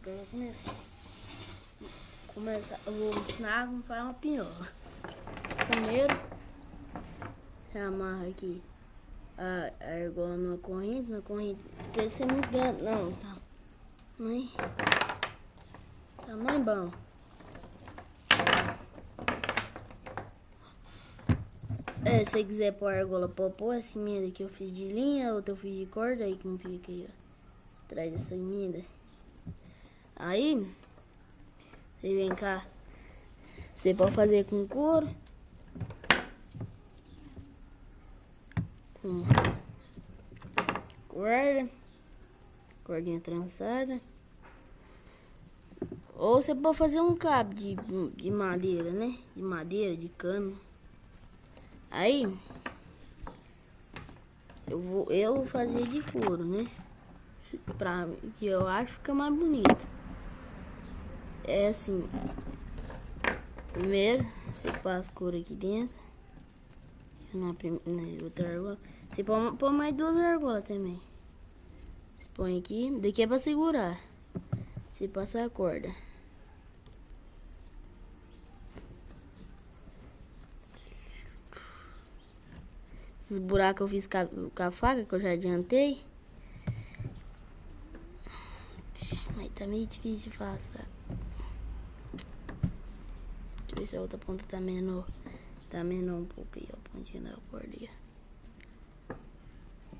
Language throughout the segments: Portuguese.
eu vou começar. Eu vou ensinar como fazer uma pinhola. Primeiro, você amarra aqui a argola na corrente. Não precisa ser muito grande, não, tá? Mas tamanho bom. Se você quiser pôr a argola, pode pôr essa emenda que eu fiz de linha, outra eu fiz de corda, aí como fica aí, ó, atrás dessa emenda. Aí, você vem cá, você pode fazer com couro, com corda, cordinha trançada, ou você pode fazer um cabo de madeira, né? De madeira, de cano. Aí, eu vou fazer de couro, né? Que eu acho que fica mais bonito. É assim, primeiro você passa couro aqui dentro, na outra argola. Você põe mais duas argolas também. Você põe aqui, daqui é pra segurar. Você passa a corda. Os buracos eu fiz com a faca, que eu já adiantei. Mas tá meio difícil de fazer. Deixa eu ver se a outra ponta tá menor. Tá menor um pouco aí, ó, a pontinha da corda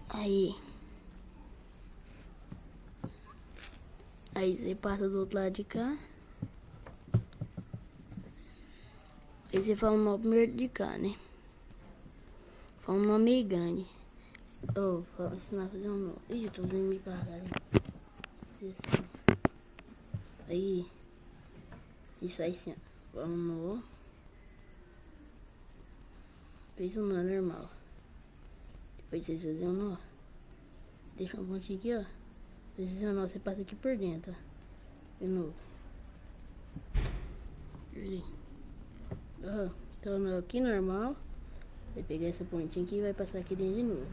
aí. Aí você passa do outro lado de cá. Aí você faz um nó primeiro de cá, né? Faz um nó meio grande. Vou ensinar a fazer um nó. Ih, eu tô usando meio pra cá, né? Aí, isso faz assim, ó. Faz um nó. Fez um nó normal. Depois vocês fazem um nó. Deixa uma pontinha aqui, ó. Depois você nó, você passa aqui por dentro, ó. De novo. Então, nó aqui normal. Vai pegar essa pontinha aqui e vai passar aqui dentro de novo.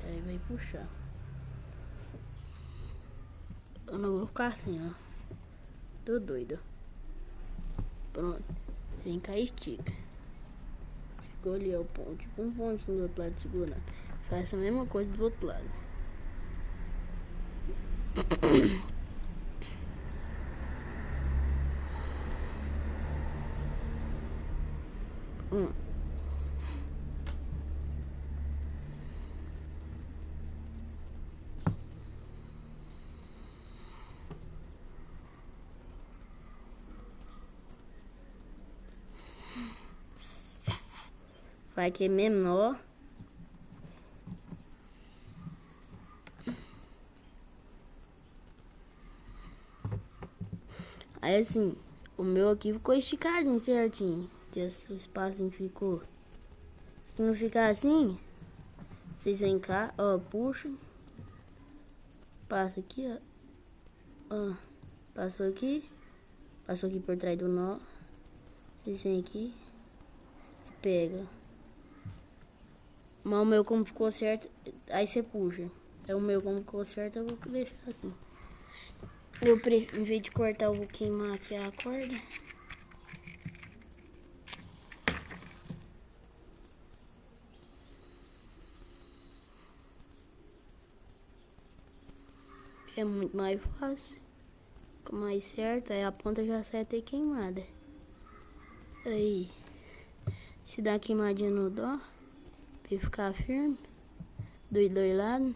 Aí vai puxar. Eu não vou ficar assim, ó. Tô doido. Pronto. Sem cair, estica. Ficou ali, ó, o ponto. Tipo um pontinho do outro lado segurando. Faz a mesma coisa do outro lado. Vai que é menor. Aí assim, o meu aqui ficou esticadinho certinho. O espacinho ficou. Se não ficar assim, vocês vêm cá, ó, puxa. Passa aqui, ó. Passou aqui por trás do nó. Vocês vêm aqui, pega. Mas o meu como ficou certo, aí você puxa. É o meu como ficou certo, eu vou deixar assim. Em vez de cortar, eu vou queimar aqui a corda. É muito mais fácil. Fica mais certo, aí a ponta já sai até queimada. Aí, se dá uma queimadinha no dó, pra ficar firme, dos dois lados.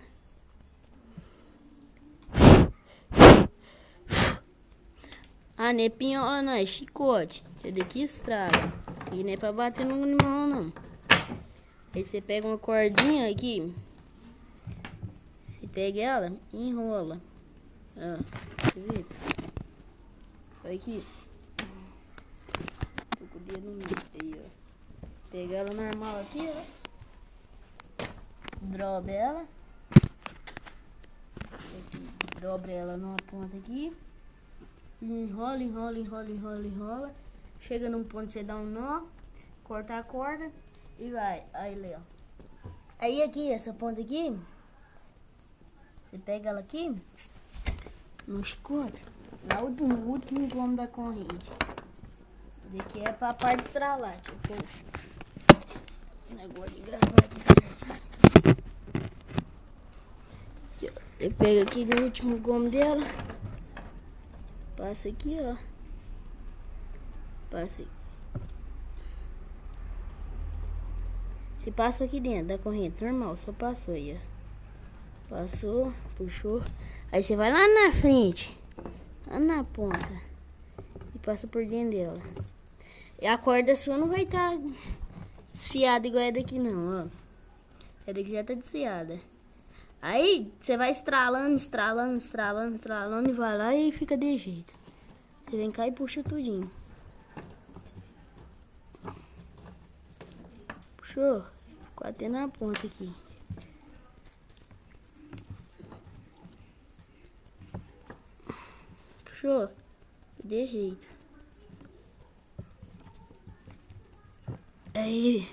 Ah, não é pinhola não, é chicote. Esse daqui estraga. E não é pra bater no animal não. Aí você pega uma cordinha aqui. Você pega ela e enrola. Ó, tá vendo? Olha aqui. Tô com o dedo no meio aí, ó. Pega ela normal aqui, ó. Dobra ela. Aqui, dobra ela numa ponta aqui. Enrola, enrola, enrola, enrola, enrola. Chega num ponto, você dá um nó, corta a corda e vai. Aí, ó. Aí aqui, essa ponta aqui, você pega ela aqui, no chicote, no último gomo da corrente. Daqui é pra parte de estralar, tipo, negócio de gravar aqui certinho. Eu pego aqui no último gomo dela, passa aqui, ó, passa aqui. Se passa aqui dentro da corrente normal, só passou aí, ó. Passou, puxou. Aí você vai lá na frente, lá na ponta, e passa por dentro dela. E a corda sua não vai estar desfiada igual é daqui não, ó. É daqui já tá desfiada. Aí você vai estralando, estralando, estralando, estralando e vai lá e fica de jeito. Você vem cá e puxa tudinho. Puxou? Ficou até na ponta aqui. Puxou? De jeito. Aí.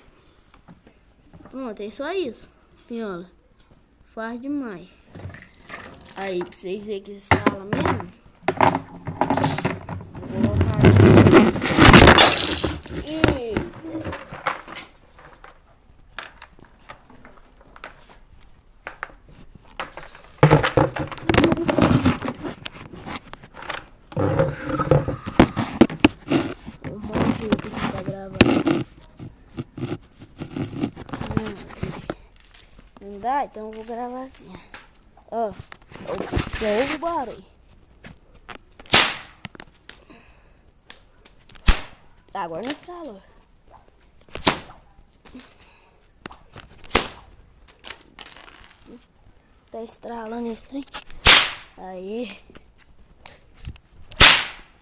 Pronto, é só isso. Pinhola. Faz demais. Aí, pra vocês verem que estrala mesmo. Vou colocar aqui. E... um monte de jeito aqui pra gravar. Não dá? Então eu vou gravar assim. Ó, só ouve o barulho. Agora não estralou. Tá estralando esse trem. Aí.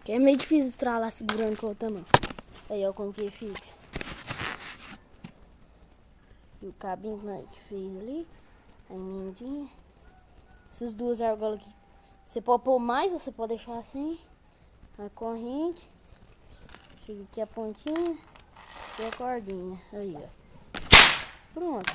Que é meio difícil estralar segurando com a outra mão. Aí, ó, como que fica. E o cabinho que fez ali. A emendinha. Essas duas argolas aqui. Você pode pôr mais ou você pode deixar assim. A corrente. Chega aqui a pontinha. E a cordinha. Aí, ó. Pronto.